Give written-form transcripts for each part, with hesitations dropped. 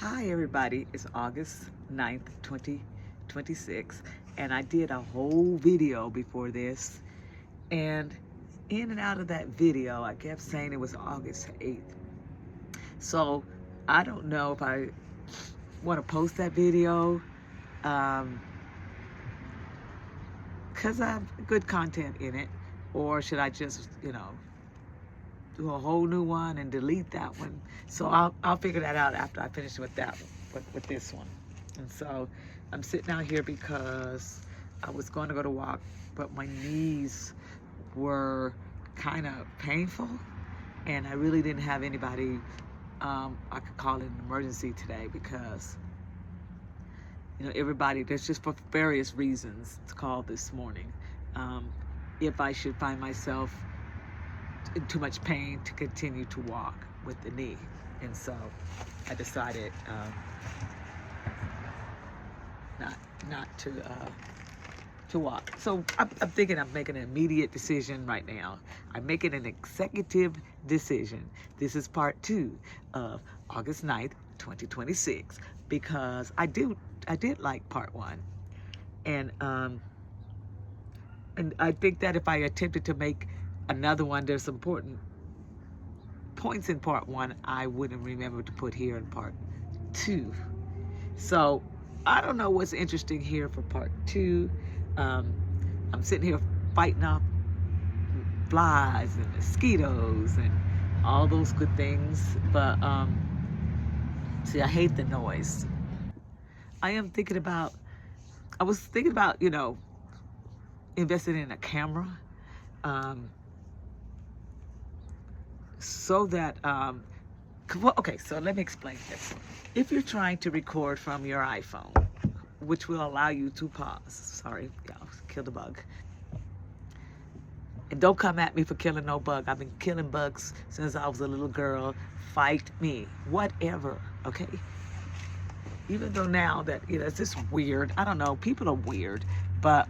Hi everybody, it's August 9th, 2026, and I did a whole video before this, and in and out of that video I kept saying it was August 8th. So I don't know if I want to post that video um, because I have good content in it, or should I just, do a whole new one and delete that one. So I'll figure that out after I finish with that one, with this one. And so I'm sitting out here because I was going to go to walk, but my knees were kind of painful, and I really didn't have anybody I could call it an emergency today because everybody, there's just for various reasons to call this morning. If I should find myself in too much pain to continue to walk with the knee. And so I decided not to walk. So I'm thinking I'm making an immediate decision right now. I'm making an executive decision. This is part 2 of August 9th, 2026, because I did like part 1. And I think that if I attempted to make another one, there's some important points in part 1 I wouldn't remember to put here in part 2. So I don't know what's interesting here for part 2. I'm sitting here fighting off flies and mosquitoes and all those good things, but see, I hate the noise. I was thinking about investing in a camera, so that okay, so let me explain this. If you're trying to record from your iPhone, which will allow you to pause, sorry, y'all, kill the bug. And don't come at me for killing no bug. I've been killing bugs since I was a little girl. Fight me, whatever, okay? Even though now that, it's just weird. I don't know, people are weird, but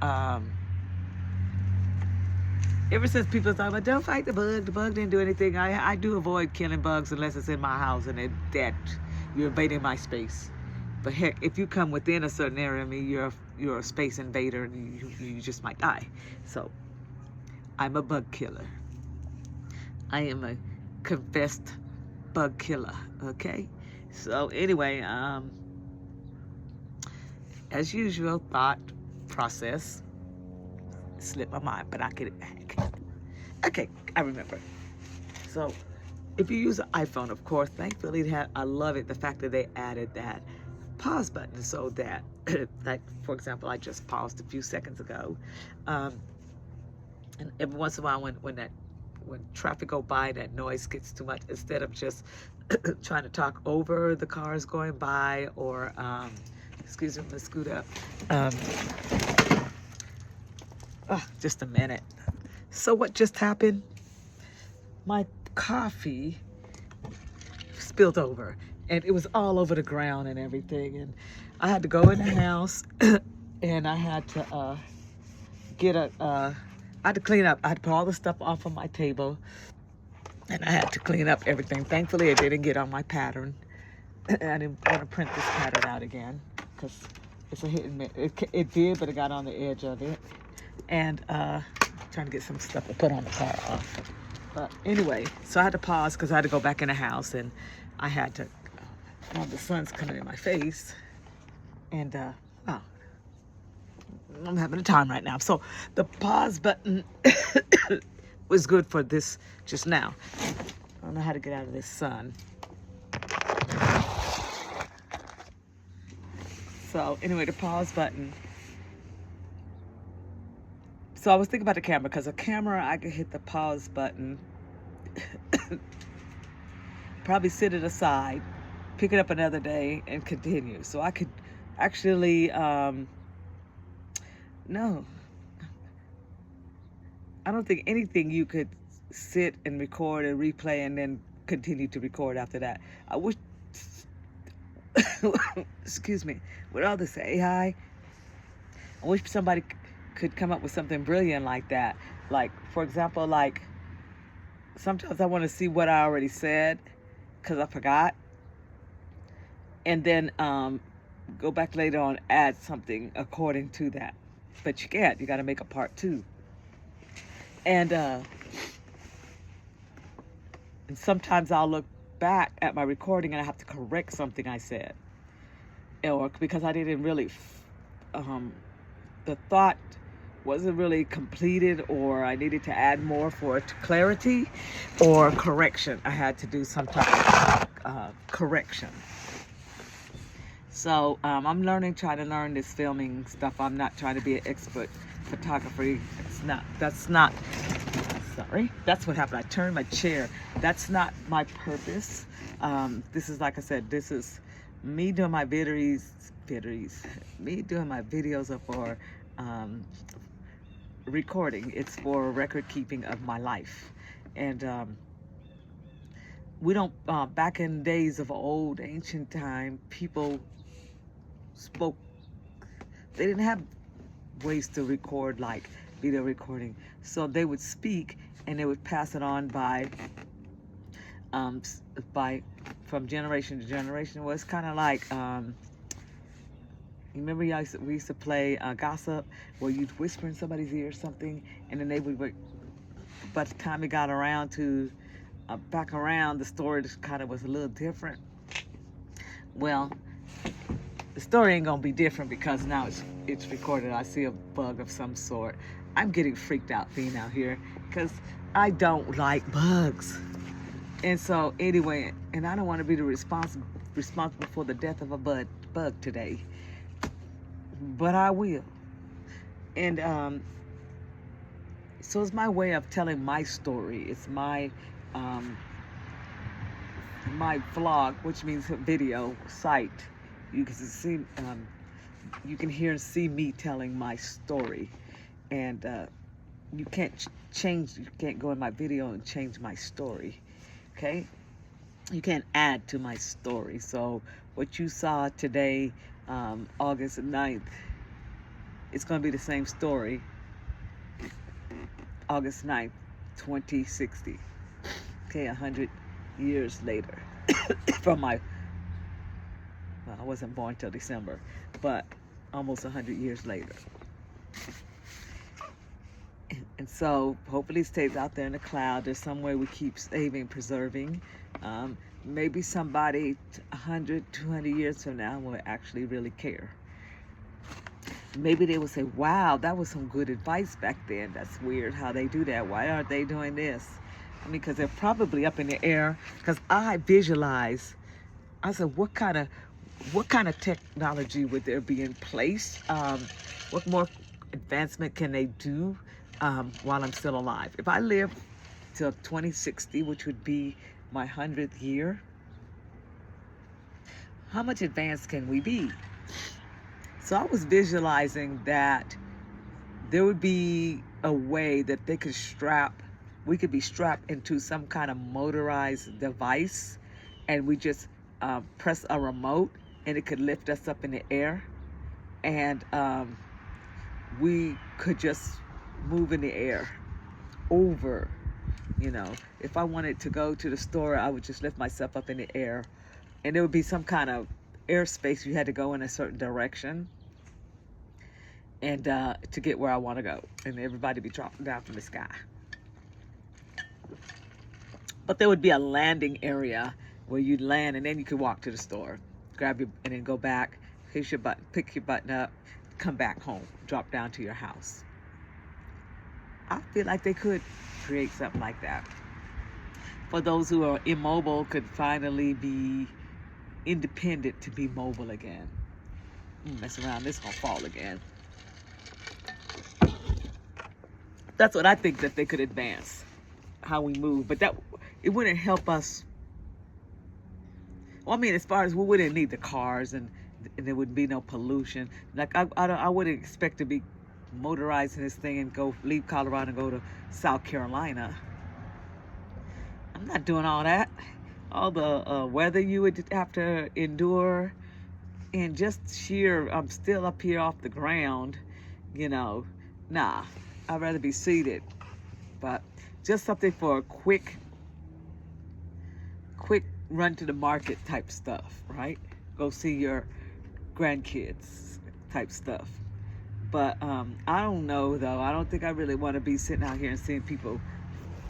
ever since people talk about don't fight the bug didn't do anything. I do avoid killing bugs unless it's in my house and that you're invading my space. But heck, if you come within a certain area of me, you're a space invader and you just might die. So I'm a bug killer. I am a confessed bug killer. Okay. So anyway, as usual, thought process slipped my mind, but okay, I remember. So if you use an iPhone, of course, thankfully I love it, the fact that they added that pause button so that like, for example, I just paused a few seconds ago, and every once in a while when traffic go by, that noise gets too much, instead of just trying to talk over the cars going by, or excuse me, let's scoot up. Just a minute. So what just happened? My coffee spilled over, and it was all over the ground and everything. And I had to go in the house, and I had to I had to clean up. I had to put all the stuff off of my table, and I had to clean up everything. Thankfully, it didn't get on my pattern. I didn't want to print this pattern out again because it's a hit and miss. It did, but it got on the edge of it. And trying to get some stuff to put on the car off. But anyway, so I had to pause because I had to go back in the house, and I had to, the sun's coming in my face, and wow, I'm having a time right now. So the pause button was good for this just now. I don't know how to get out of this sun. So anyway, the pause button. So I was thinking about the camera, because a camera, I could hit the pause button, probably sit it aside, pick it up another day, and continue. So I could actually, no, I don't think anything you could sit and record and replay and then continue to record after that. I wish, excuse me, with all this AI, I wish somebody could come up with something brilliant like that. Like, for example, like sometimes I want to see what I already said because I forgot. and then go back later on, add something according to that. But you can't. You got to make a part 2. And sometimes I'll look back at my recording and I have to correct something I said, or because I didn't really, the thought wasn't really completed, or I needed to add more for clarity or correction. I had to do some type of correction. So I'm trying to learn this filming stuff. I'm not trying to be an expert photographer. That's what happened. I turned my chair. That's not my purpose. This is, like I said, this is me doing my videos are for recording. It's for record keeping of my life. And we don't, back in days of old ancient time, people spoke. They didn't have ways to record like video recording, so they would speak and they would pass it on by from generation to generation. It was kind of like you remember we used to play gossip, where you'd whisper in somebody's ear something, and then they would, by the time it got around to back around, the story just kind of was a little different. Well, the story ain't gonna be different because now it's recorded. I see a bug of some sort. I'm getting freaked out being out here because I don't like bugs. And so anyway, and I don't want to be the responsible for the death of a bug today, but I will. And so it's my way of telling my story. It's my my vlog, which means a video site. You can see, you can hear and see me telling my story, and you can't change. You can't go in my video and change my story. Okay, you can't add to my story. So what you saw today, August 9th, it's going to be the same story August 9th, 2060. Okay, 100 years later from my, well, I wasn't born till December, but almost 100 years later. And so hopefully it stays out there in the cloud. There's some way we keep saving, preserving. Maybe somebody 100, 200 years from now will actually really care. Maybe they will say, wow, that was some good advice back then. That's weird how they do that. Why aren't they doing this? I mean, because they're probably up in the air. Because I visualize, I said, what kind of technology would there be in place? What more advancement can they do while I'm still alive? If I live till 2060, which would be my 100th year, how much advanced can we be? So I was visualizing that there would be a way that they could we could be strapped into some kind of motorized device, and we just press a remote and it could lift us up in the air, and we could just move in the air over, if I wanted to go to the store, I would just lift myself up in the air, and there would be some kind of airspace. You had to go in a certain direction, and to get where I want to go, and everybody be dropping down from the sky. But there would be a landing area where you'd land, and then you could walk to the store, grab your, and then go back, pick your button up, come back home, drop down to your house. I feel like they could create something like that. For those who are immobile, could finally be independent to be mobile again. Mess around, this gonna fall again. That's what I think that they could advance, how we move, but that it wouldn't help us. Well, I mean, as far as we wouldn't need the cars, and there would be no pollution. Like I wouldn't expect to be motorizing this thing and leave Colorado and go to South Carolina. I'm not doing all that. All the weather you would have to endure, and just sheer, I'm still up here off the ground, nah, I'd rather be seated. But just something for a quick run to the market type stuff, right? go see your grandkids type stuff. But I don't know though. I don't think I really want to be sitting out here and seeing people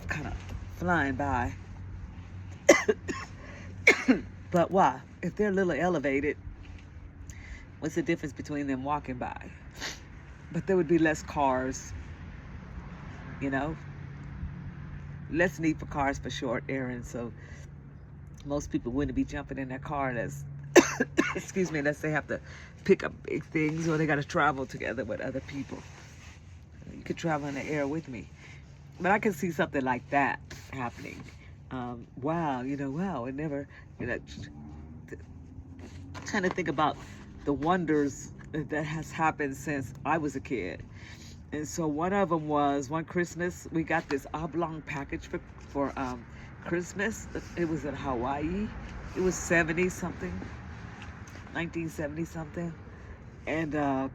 kind of flying by. But why? If they're a little elevated, what's the difference between them walking by? But there would be less cars, you know, less need for cars for short errands. So most people wouldn't be jumping in their car unless, excuse me, unless they have to pick up big things or they got to travel together with other people. You could travel in the air with me. But I can see something like that happening. Wow, wow, it never, kind of think about the wonders that has happened since I was a kid. And so one of them was one Christmas, we got this oblong package for Christmas. It was in Hawaii. It was 70 something, 1970 something. And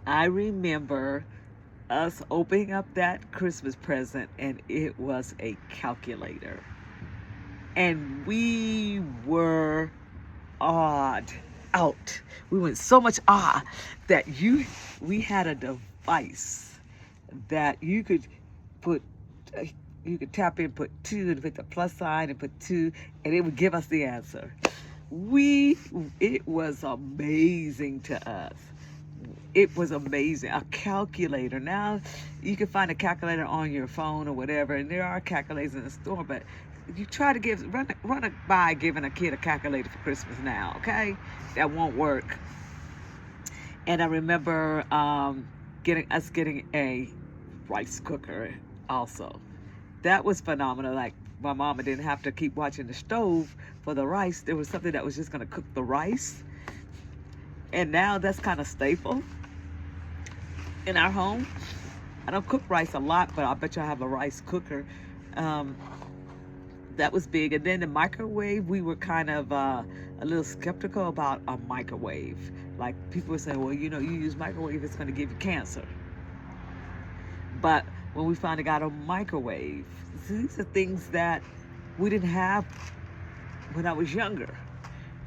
I remember us opening up that Christmas present, and it was a calculator. And we were awed out. We went so much awe that we had a device that you could put, you could tap in, put 2, and put the plus sign, and put 2, and it would give us the answer. It was amazing to us. It was amazing. A calculator. Now you can find a calculator on your phone or whatever, and there are calculators in the store, but you try to run by giving a kid a calculator for Christmas now, okay? That won't work. And I remember getting a rice cooker also. That was phenomenal. Like, my mama didn't have to keep watching the stove for the rice. There was something that was just going to cook the rice. And now that's kind of staple in our home. I don't cook rice a lot, but I bet you I have a rice cooker. That was big. And then the microwave, we were kind of a little skeptical about a microwave. Like, people were saying, well, you use microwave, it's going to give you cancer. But when we finally got a microwave, these are things that we didn't have when I was younger.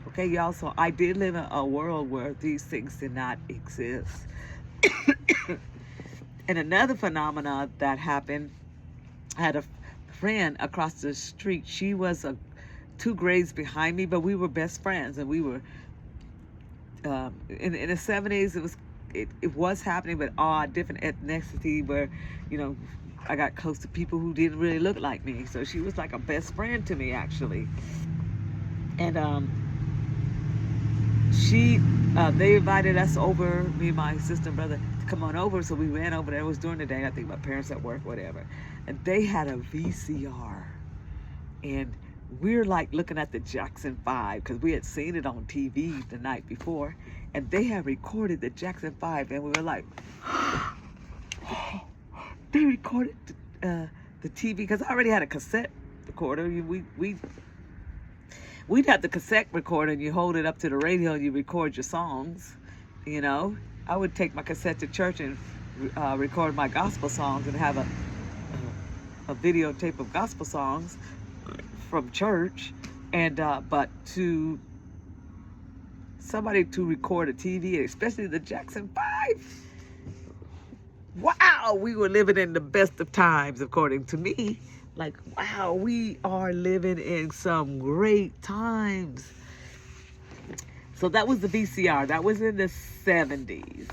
Okay, y'all, so I did live in a world where these things did not exist. And another phenomena that happened, I had a friend across the street. She was 2 grades behind me, but we were best friends, and we were in the 70s. It was happening, but different ethnicity where, I got close to people who didn't really look like me. So she was like a best friend to me, actually. And they invited us over, me and my sister and brother, to come on over. So we ran over there. It was during the day. I think my parents at work, whatever. And they had a VCR. And we're like looking at the Jackson 5 because we had seen it on TV the night before. And they had recorded the Jackson 5. And we were like, they recorded the TV, because I already had a cassette recorder. We'd have the cassette recorder, and you hold it up to the radio and you record your songs. I would take my cassette to church and record my gospel songs and have a videotape of gospel songs from church. And but to somebody to record a TV, especially the Jackson 5, wow, we were living in the best of times, according to me. Like, wow, we are living in some great times. So that was the VCR. That was in the 70s.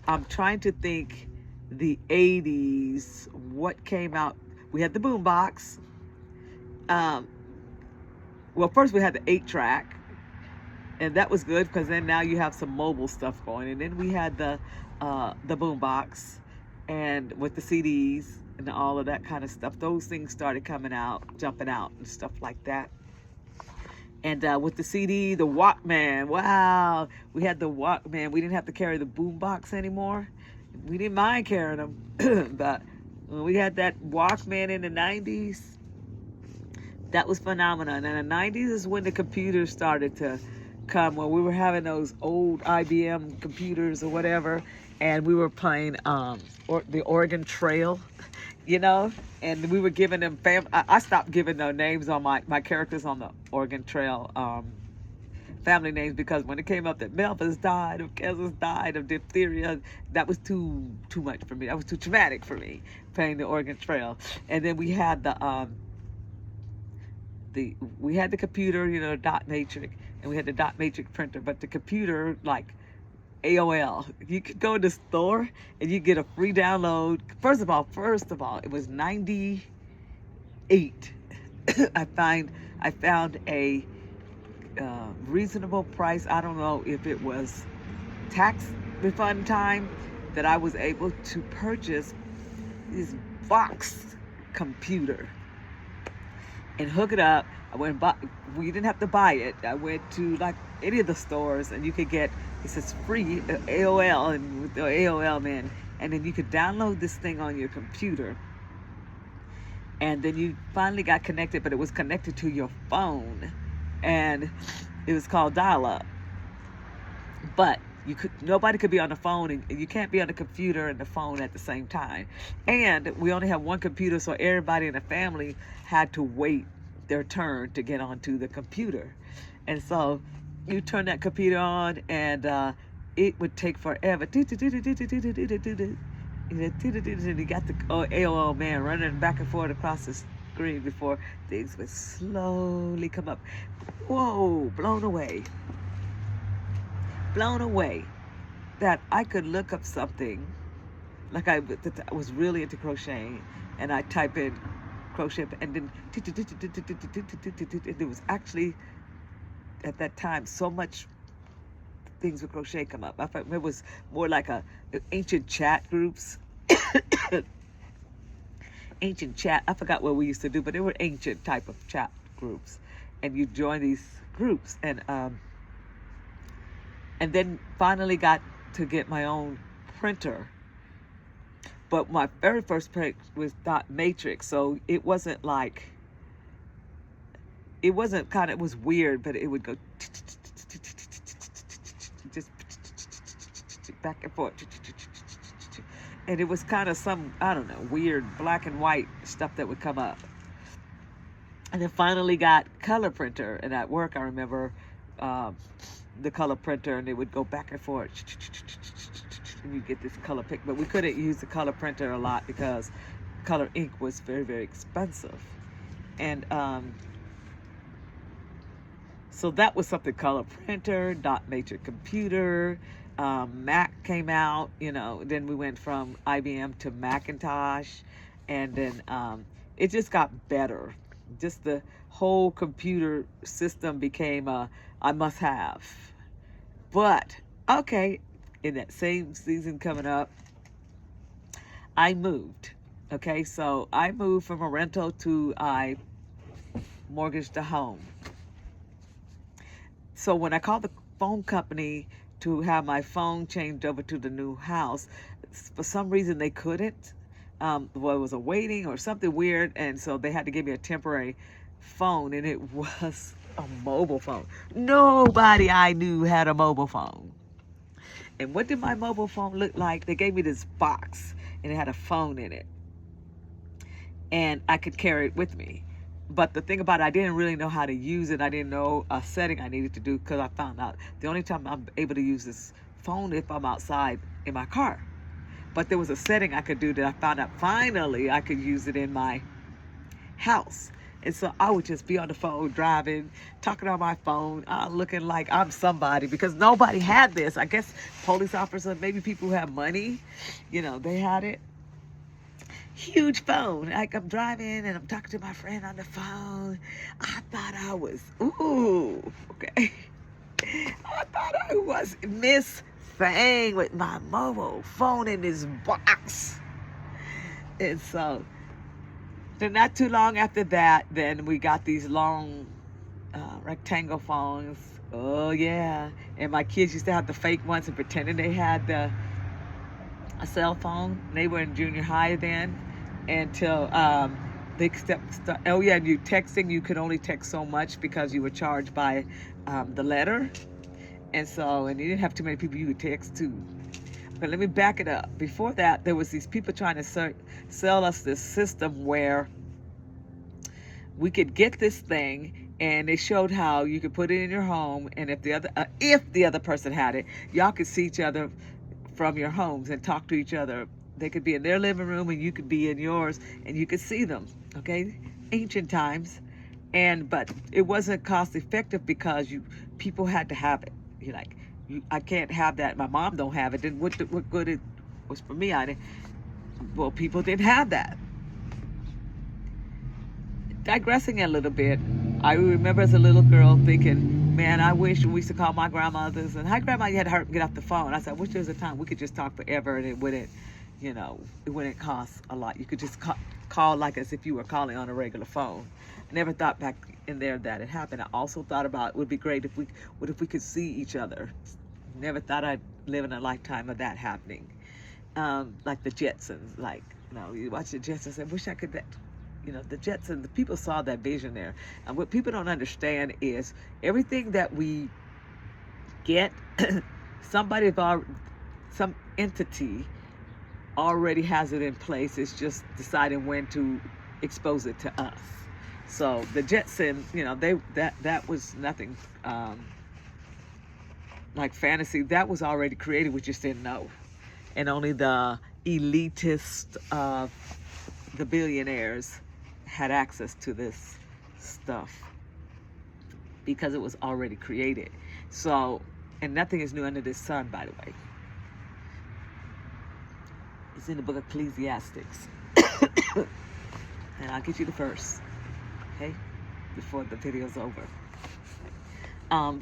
I'm trying to think the 80s, what came out. We had the boombox. Well, first we had the 8-track. And that was good, because then now you have some mobile stuff going. And then we had the boombox, and with the CDs and all of that kind of stuff. Those things started coming out, jumping out and stuff like that. And with the CD, the Walkman, wow. We had the Walkman. We didn't have to carry the boombox anymore. We didn't mind carrying them. But when we had that Walkman in the 90s, that was phenomenal. And in the 90s is when the computers started to come, when we were having those old IBM computers or whatever, and we were playing the Oregon Trail, and we were giving them I stopped giving their names on my characters on the Oregon Trail family names because when it came up that Melvin's died, or Kessa's died of diphtheria, that was too much for me. That was too traumatic for me, playing the Oregon Trail. And then we had the computer, you know, dot matrix, and we had the dot matrix printer, but the computer, like AOL, you could go to the store and you get a free download. First of all, it was 98. I found a reasonable price. I don't know if it was tax refund time that I was able to purchase this Vox computer and hook it up. We didn't have to buy it. I went to like any of the stores and you could get, it says free AOL, and with the AOL, man, and then you could download this thing on your computer. And then you finally got connected, but it was connected to your phone, and it was called dial-up. But nobody could be on the phone, and you can't be on the computer and the phone at the same time. And we only have one computer, so everybody in the family had to wait their turn to get onto the computer. And so you turn that computer on, and it would take forever. And you got the AOL man running back and forth across the screen before things would slowly come up. Whoa, blown away that I could look up something, like I was really into crocheting, and I type in crochet, and then there was actually at that time so much things with crochet come up. I thought it was more like ancient chat groups. Ancient chat, I forgot what we used to do, but they were ancient type of chat groups, and you join these groups, and then finally got to get my own printer. But my very first print was dot matrix, so it wasn't like, it was weird, but it would go just back and forth, and it was kind of some, I don't know, weird black and white stuff that would come up. And then finally got color printer, and at work I remember the color printer, and it would go back and forth, and you get this color pick. But we couldn't use the color printer a lot because color ink was very, very expensive. And so that was something. Color printer, dot matrix computer, Mac came out, you know. Then we went from IBM to Macintosh, and then it just got better. Just the whole computer system became a must-have. But okay, in that same season coming up, I moved. Okay, so I moved from a rental to I mortgaged a home. So when I called the phone company to have my phone changed over to the new house, for some reason they couldn't. Well, it was a waiting or something weird, and so they had to give me a temporary phone, and it was a mobile phone. Nobody I knew had a mobile phone. And what did my mobile phone look like? They gave me this box, and it had a phone in it, and I could carry it with me. But the thing about it, I didn't really know how to use it. I didn't know a setting I needed to do, because I found out the only time I'm able to use this phone if I'm outside in my car. But there was a setting I could do that I found out finally I could use it in my house. And so I would just be on the phone driving, talking on my phone, looking like I'm somebody, because nobody had this. I guess police officers, maybe people who have money, you know, they had it. Huge phone. Like I'm driving and I'm talking to my friend on the phone. I thought I was, okay. I thought I was Miss Thing with my mobile phone in this box. And so, then not too long after that, then we got these long rectangle phones. Oh yeah. And my kids used to have the fake ones and pretending they had a cell phone. They were in junior high then, until they start. Oh yeah, and you texting, you could only text so much because you were charged by the letter. And so, and you didn't have too many people you could text to. But let me back it up. Before that, there was these people trying to sell us this system where we could get this thing and they showed how you could put it in your home, and if the other person had it, y'all could see each other from your homes and talk to each other. They could be in their living room and you could be in yours, and you could see them. Okay, ancient times, but it wasn't cost effective because people had to have it. You're like, I can't have that. My mom don't have it. Then what good it was for me? Well, people didn't have that. Digressing a little bit, I remember as a little girl thinking, man, I wish we used to call my grandmothers and, hi grandma, you had to hurry get off the phone. I said, I wish there was a time we could just talk forever and it wouldn't cost a lot. You could just call like as if you were calling on a regular phone. I never thought back in there that it happened. I also thought about it would be great if we could see each other. Never thought I'd live in a lifetime of that happening. Like the Jetsons, you watch the Jetsons and wish I could that. The Jetsons, the people saw that vision there. And what people don't understand is everything that we get, some entity already has it in place. It's just deciding when to expose it to us. So the Jetsons, that was nothing like fantasy. That was already created. We just didn't know. And only the elitist of the billionaires had access to this stuff because it was already created. So, and nothing is new under the sun, by the way. It's in the book of Ecclesiastes. And I'll get you the verse, okay, before the video's over.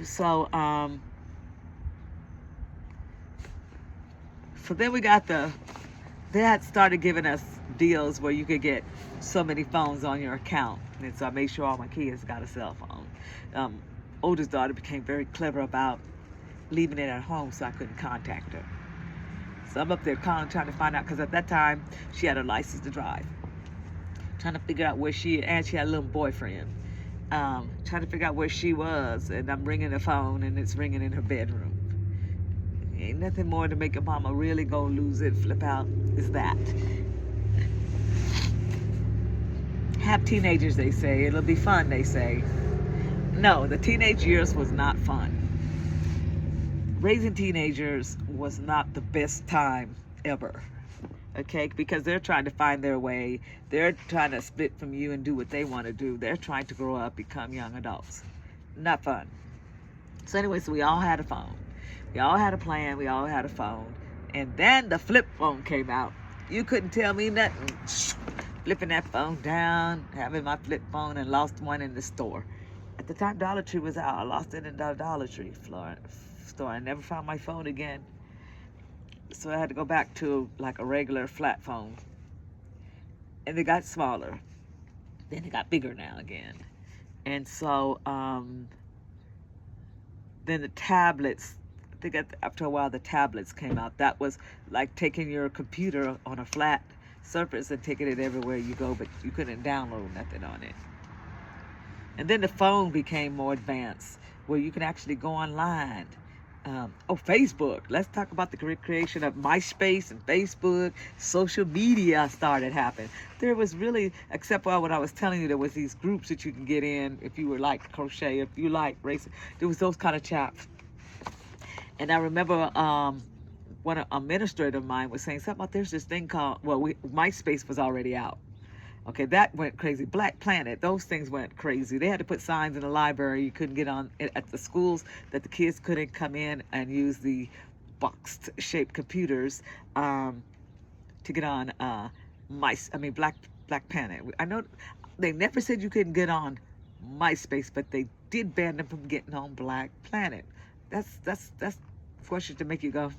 So then we got they had started giving us deals where you could get so many phones on your account. And so I made sure all my kids got a cell phone. Oldest daughter became very clever about leaving it at home so I couldn't contact her. So I'm up there calling, trying to find out, because at that time she had a license to drive. Trying to figure out where she had a little boyfriend. Trying to figure out where she was, and I'm ringing the phone and it's ringing in her bedroom. Ain't nothing more to make a mama really go lose it, flip out, is that. Have teenagers, they say. It'll be fun, they say. No, the teenage years was not fun. Raising teenagers was not the best time ever. Okay, because they're trying to find their way. They're trying to split from you and do what they want to do. They're trying to grow up, become young adults. Not fun. So anyway, so we all had a phone. We all had a plan. We all had a phone. And then the flip phone came out. You couldn't tell me nothing. Flipping that phone down, having my flip phone, and lost one in the store. At the time Dollar Tree was out, I lost it in the Dollar Tree store. I never found my phone again. So I had to go back to like a regular flat phone. And they got smaller. Then it got bigger now again. And so then the tablets, I think after a while the tablets came out. That was like taking your computer on a flat surface and taking it everywhere you go, but you couldn't download nothing on it. And then the phone became more advanced, where you can actually go online. Facebook. Let's talk about the creation of MySpace and Facebook. Social media started happening. There was really, except for what I was telling you, there was these groups that you can get in if you were like crochet, if you like racing. There was those kind of chats. And I remember one administrator of mine was saying something about there's this thing called, MySpace was already out. Okay, that went crazy. Black Planet, those things went crazy. They had to put signs in the library. You couldn't get on at the schools, that the kids couldn't come in and use the box-shaped computers to get on Black Planet. I know they never said you couldn't get on MySpace, but they did ban them from getting on Black Planet. That's question to make you go,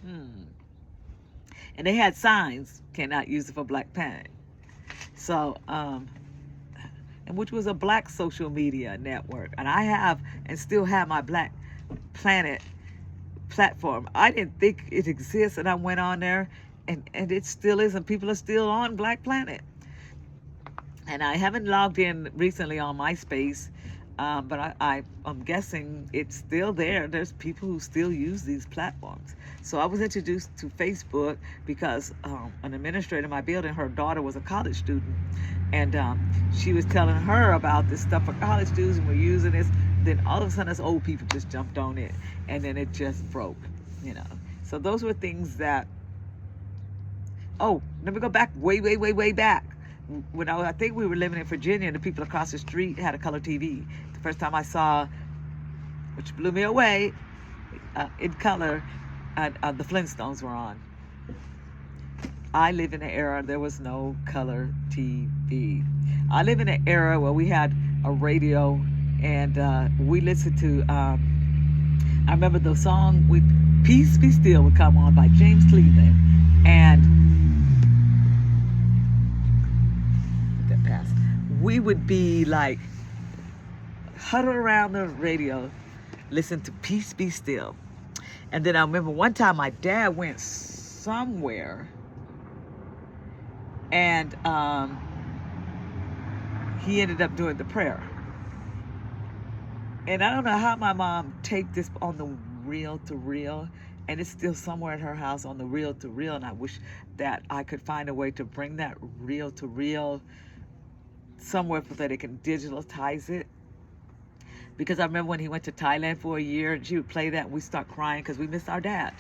And they had signs, cannot use it for Black Planet. So, and which was a black social media network. And I have and still have my Black Planet platform. I didn't think it exists, and I went on there, and it still is, and people are still on Black Planet. And I haven't logged in recently on MySpace, but I'm guessing it's still there. There's people who still use these platforms. So I was introduced to Facebook because an administrator in my building, her daughter was a college student, And she was telling her about this stuff for college students, and we're using this. Then all of a sudden, us old people just jumped on it, and then it just broke, you know. So those were things that. Oh, let me go back way back. When I think we were living in Virginia, and the people across the street had a color TV. The first time I saw, which blew me away, in color, the Flintstones were on. I live in an era there was no color TV. I live in an era where we had a radio, and we listened to. I remember the song with "Peace Be Still" would come on by James Cleveland, and that passed. We would be like huddled around the radio, listen to "Peace Be Still," and then I remember one time my dad went somewhere. And he ended up doing the prayer. And I don't know how my mom taped this on the reel to reel, and it's still somewhere at her house on the reel to reel. And I wish that I could find a way to bring that reel to reel somewhere so that it can digitize it. Because I remember when he went to Thailand for a year, and she would play that, and we start crying because we missed our dad.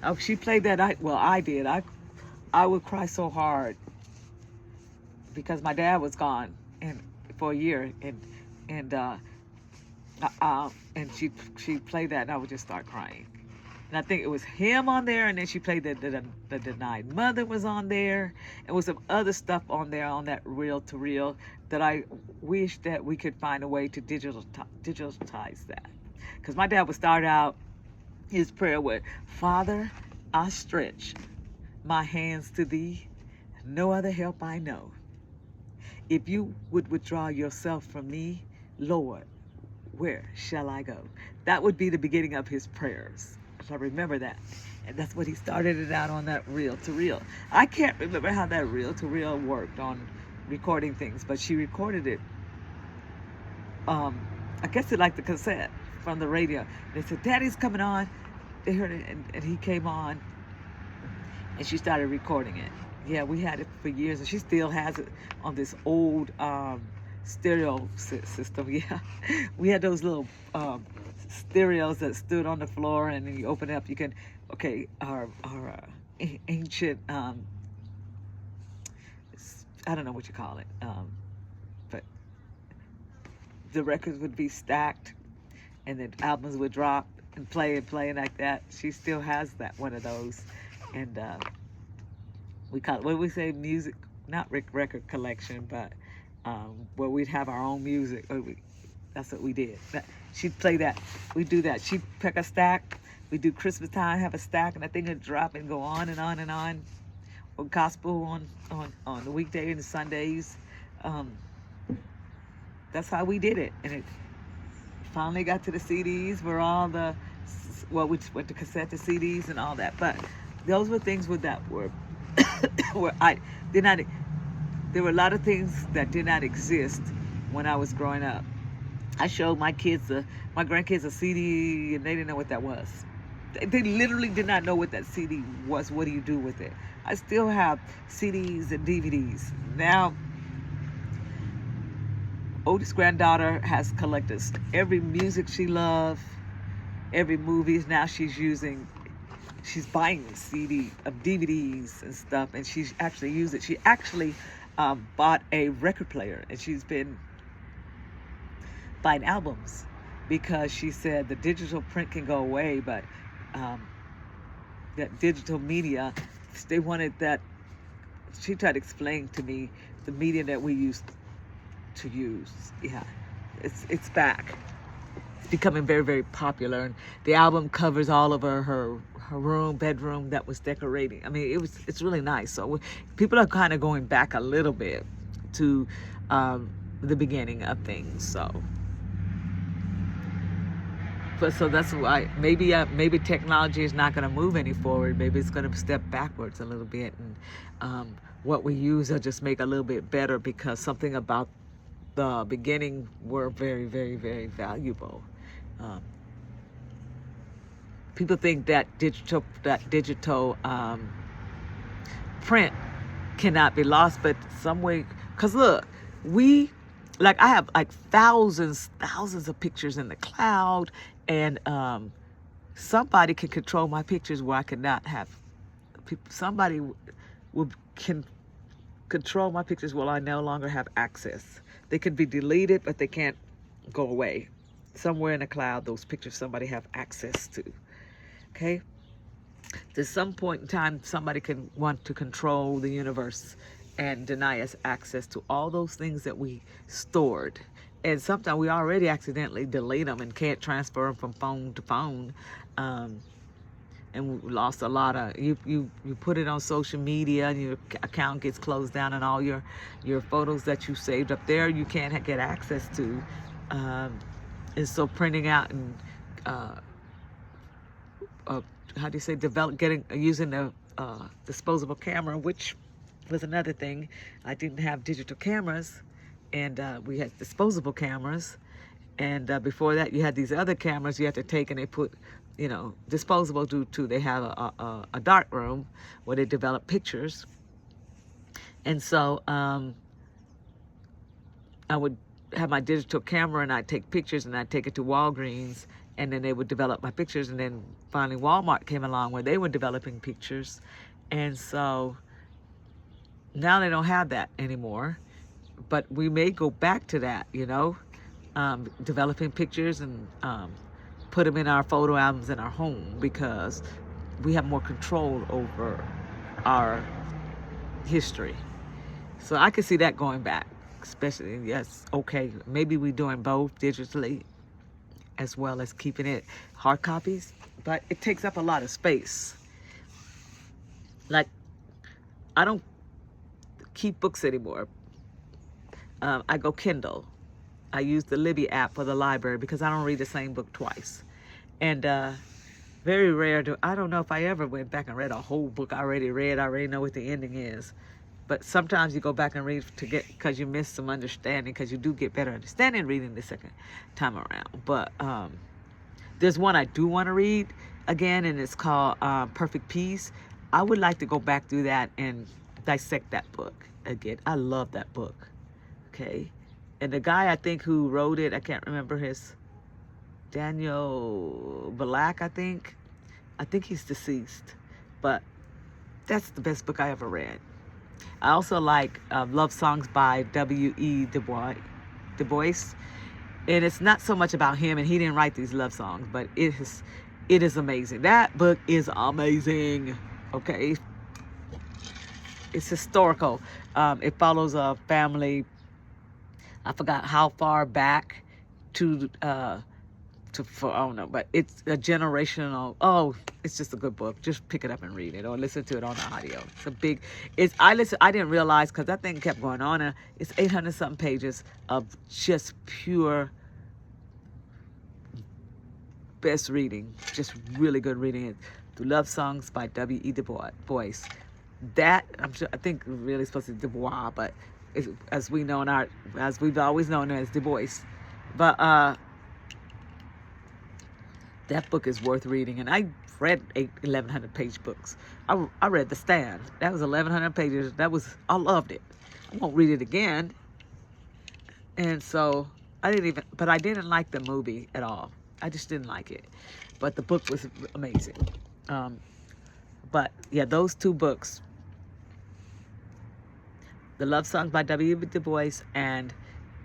Oh, she played that. I did. I would cry so hard because my dad was gone and for a year, and she played that, and I would just start crying. And I think it was him on there, and then she played the Denied Mother was on there, and with some other stuff on there on that reel to reel that I wish that we could find a way to digitize that, because my dad would start out his prayer with, "Father, I stretch my hands to thee, no other help I know. If you would withdraw yourself from me, Lord, where shall I go?" That would be the beginning of his prayers. I remember that. And that's what he started it out on, that reel to reel. I can't remember how that reel to reel worked on recording things, but she recorded it. I guess it like the cassette from the radio. They said, "Daddy's coming on." They heard it, and he came on, and she started recording it. Yeah, we had it for years, and she still has it on this old stereo system. Yeah, we had those little stereos that stood on the floor, and then you open it up, you can, our ancient, I don't know what you call it, but the records would be stacked, and then albums would drop and play like that. She still has that, one of those, and we call it, what do we say, music, not record collection, but where we'd have our own music. That's what we did. She'd play that. We'd do that. She'd pick a stack. We'd do Christmas time, have a stack, and that thing would drop and go on and on and on. Or gospel on the weekday and the Sundays. That's how we did it, and it finally got to the CDs, where all the, we went to cassette to CDs and all that. But those were things there were a lot of things that did not exist when I was growing up. I showed my grandkids a CD, and they didn't know what that was. They literally did not know what that CD was. What do you do with it? I still have CDs and DVDs. Now, oldest granddaughter has collected every music she loved, every movies. Now she's buying DVDs and stuff, and she's actually used it. She actually bought a record player, and she's been buying albums because she said the digital print can go away, but that digital media, they wanted that. She tried to explain to me the media that we used to use. Yeah, it's back. It's becoming very, very popular, and the album covers all of her bedroom that was decorating. I mean, it's really nice. So people are kind of going back a little bit to the beginning of things. So that's why maybe technology is not going to move any forward. Maybe it's going to step backwards a little bit, and what we use will just make a little bit better, because something about the beginning were very, very, very valuable. People think that digital print cannot be lost, but some way, because look, I have like thousands of pictures in the cloud, and somebody can control my pictures where I cannot have people. Somebody can control my pictures while I no longer have access. They can be deleted, but they can't go away. Somewhere in the cloud, those pictures somebody have access to. Okay? To some point in time, somebody can want to control the universe and deny us access to all those things that we stored. And sometimes we already accidentally delete them and can't transfer them from phone to phone. And we lost a lot of, you put it on social media and your account gets closed down, and all your photos that you saved up there, you can't get access to. And so printing out and, how do you say, using the disposable camera, which was another thing. I didn't have digital cameras, and we had disposable cameras. And before that, you had these other cameras you had to take, and they put, disposable due to they have a dark room where they develop pictures. And so I would have my digital camera, and I'd take pictures, and I'd take it to Walgreens, and then they would develop my pictures. And then finally Walmart came along where they were developing pictures. And so now they don't have that anymore, but we may go back to that, developing pictures and put them in our photo albums in our home, because we have more control over our history. So I can see that going back, especially, yes, okay, maybe we're doing both digitally as well as keeping it hard copies, but it takes up a lot of space. Like, I don't keep books anymore. I go Kindle. I use the Libby app for the library because I don't read the same book twice. And very rare I don't know if I ever went back and read a whole book I already read. I already know what the ending is. But sometimes you go back and read because you miss some understanding, because you do get better understanding reading the second time around. But there's one I do want to read again, and it's called Perfect Peace. I would like to go back through that and dissect that book again. I love that book. Okay. And the guy, I think, who wrote it, I can't remember Daniel Black, I think. I think he's deceased. But that's the best book I ever read. I also like Love Songs by W.E. Du Bois. And it's not so much about him, and he didn't write these love songs, but it is amazing. That book is amazing. Okay. It's historical. It follows a family. I forgot how far back I don't know, but it's a generational. Oh, it's just a good book. Just pick it up and read it, or listen to it on the audio. I didn't realize, because that thing kept going on, and it's 800 something pages of just pure best reading, just really good reading. The Love Songs by W.E. Du Bois. That I think really supposed to be Du Bois, but as we've always known as Du Bois. But that book is worth reading, and I read 1,100 page books. I read The Stand. That was 1,100 pages. I loved it. I won't read it again. And so I didn't like the movie at all. I just didn't like it. But the book was amazing. But yeah, those two books, The Love Songs by W.E. Du Bois and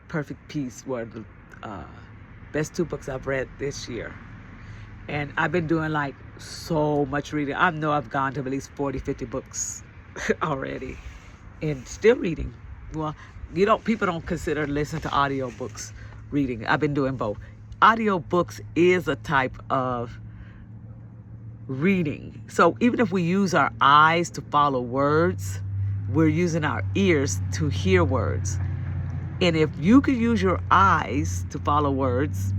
Perfect Peace, were the best two books I've read this year. And I've been doing like so much reading. I know I've gone to at least 40, 50 books already, and still reading. Well, people don't consider listening to audiobooks reading. I've been doing both. Audiobooks is a type of reading. So even if we use our eyes to follow words, we're using our ears to hear words. And if you could use your eyes to follow words,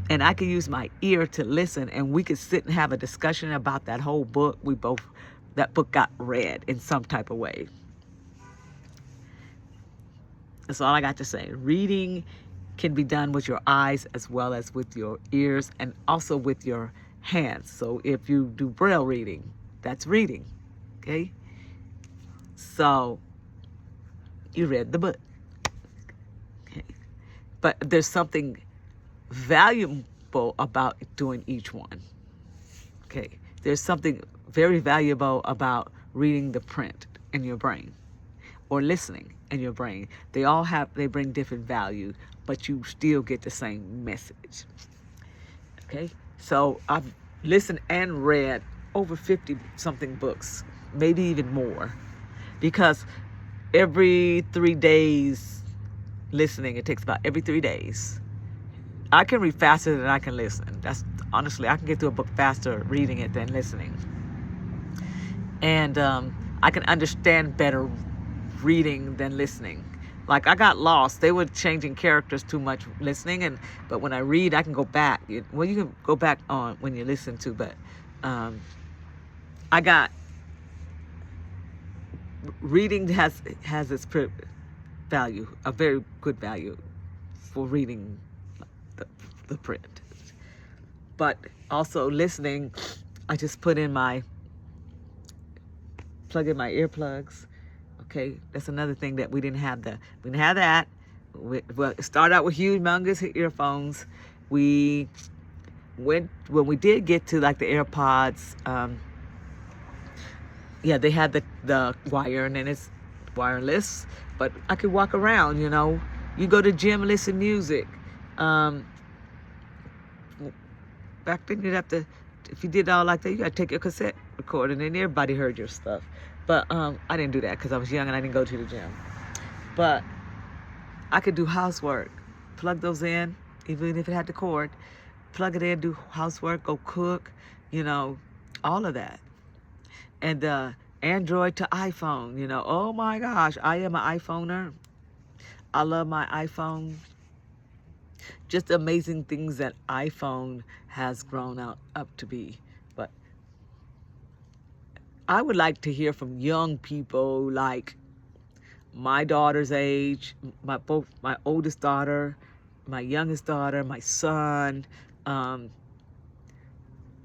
and I could use my ear to listen, and we could sit and have a discussion about that whole book, that book got read in some type of way. That's all I got to say. Reading can be done with your eyes as well as with your ears, and also with your hands. So if you do Braille reading, that's reading. Okay? So you read the book. Okay. But there's something valuable about doing each one. Okay. There's something very valuable about reading the print in your brain or listening in your brain. They bring different value, but you still get the same message. Okay. So I've listened and read over 50 something books, maybe even more, because every 3 days listening, it takes about every 3 days. I can read faster than I can listen. That's honestly, I can get through a book faster reading it than listening. And I can understand better reading than listening. Like I got lost. They were changing characters too much listening, but when I read, I can go back. Well, you can go back on when you listen to, but I got reading has its value, a very good value for reading the print. But also listening, I just plug in my earplugs. Okay, that's another thing that we didn't have that. Well, it started out with humongous earphones. When we did get to like the AirPods, they had the wire and then it's wireless, but I could walk around, You go to gym, listen music. Back then you'd have to, if you did all like that, you gotta take your cassette recorder and then everybody heard your stuff. But I didn't do that because I was young and I didn't go to the gym. But I could do housework, plug those in, even if it had the cord, plug it in, do housework, go cook, all of that. And Android to iPhone, oh my gosh, I am an iPhoner. I love my iPhone. Just amazing things that iPhone has grown up to be. But I would like to hear from young people like my daughter's age, both my oldest daughter, my youngest daughter, my son,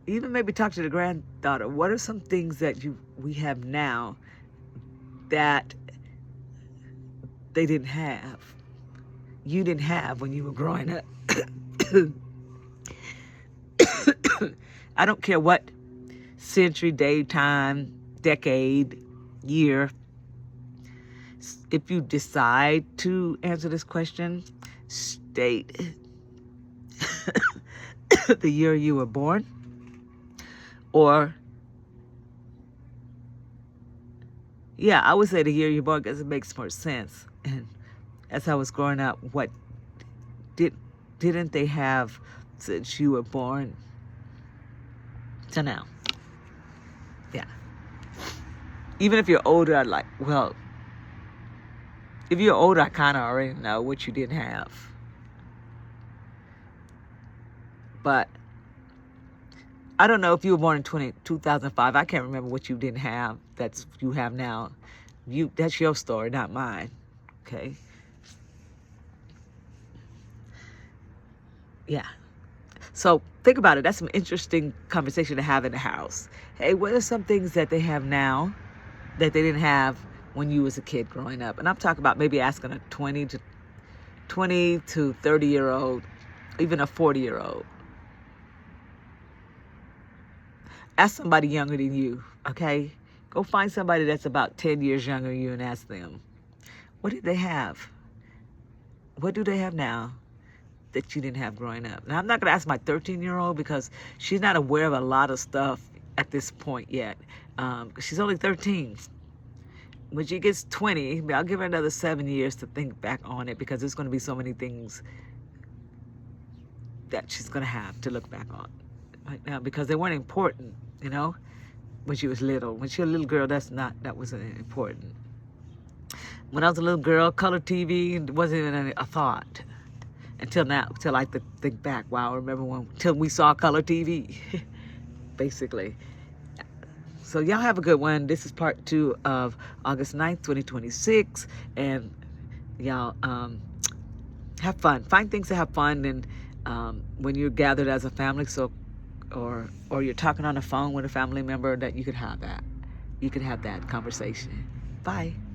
even maybe talk to the granddaughter. What are some things that we have now that they didn't have? You didn't have when you were growing up. I don't care what century, day, time, decade, year. If you decide to answer this question, state the year you were born, or I would say the year you're born because it makes more sense. And as I was growing up, what didn't they have since you were born to now? Yeah. Even if you're older, I'd like, well, if you're older, I kind of already know what you didn't have. But I don't know if you were born in 2005. I can't remember what you didn't have that you have now. That's your story, not mine. Okay? Yeah. So think about it. That's some interesting conversation to have in the house. Hey, what are some things that they have now that they didn't have when you was a kid growing up? And I'm talking about maybe asking a 20 to 30-year-old, even a 40-year-old. Ask somebody younger than you, okay? Go find somebody that's about 10 years younger than you and ask them, what did they have? What do they have now that you didn't have growing up? Now, I'm not going to ask my 13-year-old because she's not aware of a lot of stuff at this point yet. She's only 13. When she gets 20, I'll give her another 7 years to think back on it because there's going to be so many things that she's going to have to look back on right now because they weren't important, when she was little. When she was a little girl, that wasn't important. When I was a little girl, color TV wasn't even a thought. Until now, till I think back, wow, I remember till we saw color TV, basically. So y'all have a good one. This is part 2 of August 9th, 2026. And y'all have fun. Find things to have fun and when you're gathered as a family, or you're talking on the phone with a family member, that you could have that. You could have that conversation. Bye.